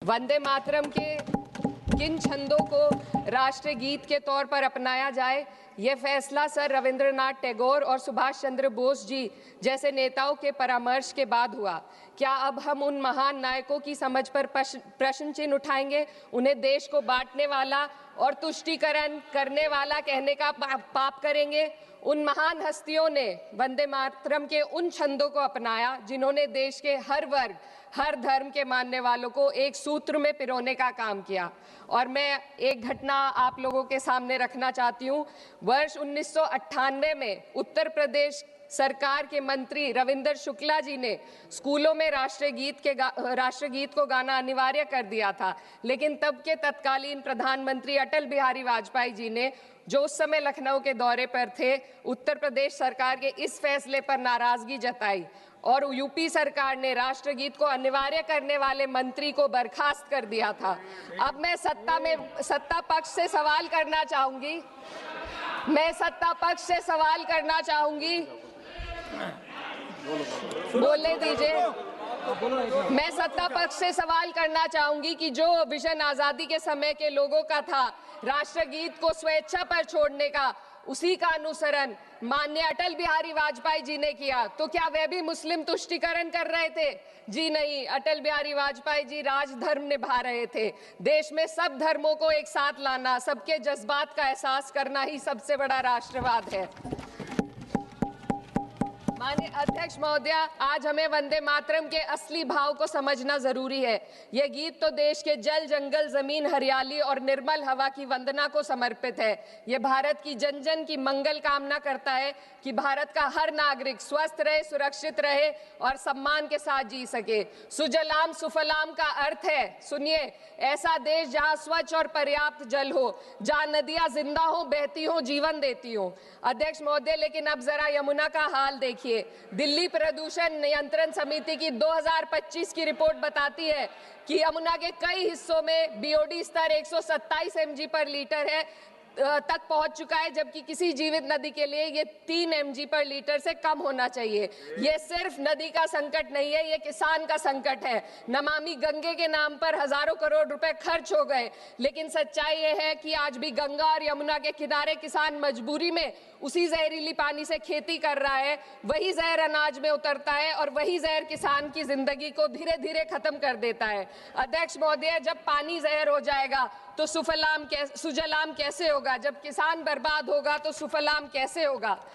वंदे मातरम के किन छंदों को राष्ट्रीय गीत के तौर पर अपनाया जाए, ये फैसला सर रविंद्रनाथ टैगोर और सुभाष चंद्र बोस जी जैसे नेताओं के परामर्श के बाद हुआ। क्या अब हम उन महान नायकों की समझ पर प्रश्न चिन्ह उठाएंगे? उन्हें देश को बांटने वाला और तुष्टीकरण करने वाला कहने का पाप करेंगे? उन महान हस्तियों ने वंदे मातरम के उन छंदों को अपनाया जिन्होंने देश के हर वर्ग, हर धर्म के मानने वालों को एक सूत्र में पिरोने का काम किया। और मैं एक घटना आप लोगों के सामने रखना चाहती हूँ। वर्ष 1998 में उत्तर प्रदेश सरकार के मंत्री रविंदर शुक्ला जी ने स्कूलों में राष्ट्रीय गीत को गाना अनिवार्य कर दिया था, लेकिन तब के तत्कालीन प्रधानमंत्री अटल बिहारी वाजपेयी जी ने, जो उस समय लखनऊ के दौरे पर थे, उत्तर प्रदेश सरकार के इस फैसले पर नाराजगी जताई और यूपी सरकार ने राष्ट्रगीत को अनिवार्य करने वाले मंत्री को बर्खास्त कर दिया था। अब मैं सत्ता पक्ष से सवाल करना चाहूंगी। बोलने दीजिए। मैं सत्ता पक्ष से सवाल करना चाहूंगी कि जो विजन आजादी के समय के लोगों का था, राष्ट्रगीत को स्वेच्छा पर छोड़ने का, उसी का अनुसरण माननीय अटल बिहारी वाजपेयी जी ने किया, तो क्या वे भी मुस्लिम तुष्टीकरण कर रहे थे? जी नहीं, अटल बिहारी वाजपेयी जी राजधर्म निभा रहे थे। देश में सब धर्मों को एक साथ लाना, सबके जज्बात का एहसास करना ही सबसे बड़ा राष्ट्रवाद है। माननीय अध्यक्ष महोदय, आज हमें वंदे मातरम के असली भाव को समझना जरूरी है। यह गीत तो देश के जल, जंगल, जमीन, हरियाली और निर्मल हवा की वंदना को समर्पित है। यह भारत की जन जन की मंगल कामना करता है कि भारत का हर नागरिक स्वस्थ रहे, सुरक्षित रहे और सम्मान के साथ जी सके। सुजलाम सुफलाम का अर्थ है, सुनिए, ऐसा देश जहां स्वच्छ और पर्याप्त जल हो, जहां नदियां जिंदा हो, बहती हो, जीवन देती हो। अध्यक्ष महोदय, लेकिन अब जरा यमुना का हाल देखिए। दिल्ली प्रदूषण नियंत्रण समिति की 2025 की रिपोर्ट बताती है कि यमुना के कई हिस्सों में बीओडी स्तर 127 mg पर लीटर है तक पहुंच चुका है, जबकि किसी जीवित नदी के लिए ये 3 mg पर लीटर से कम होना चाहिए। ये सिर्फ नदी का संकट नहीं है, ये किसान का संकट है। नमामि गंगे के नाम पर हजारों करोड़ रुपए खर्च हो गए, लेकिन सच्चाई ये है कि आज भी गंगा और यमुना के किनारे किसान मजबूरी में उसी जहरीली पानी से खेती कर रहा है। वही जहर अनाज में उतरता है और वही जहर किसान की जिंदगी को धीरे धीरे खत्म कर देता है। अध्यक्ष महोदय, जब पानी जहर हो जाएगा तो सुजलाम कैसे होगा? जब किसान बर्बाद होगा तो सुफलाम कैसे होगा?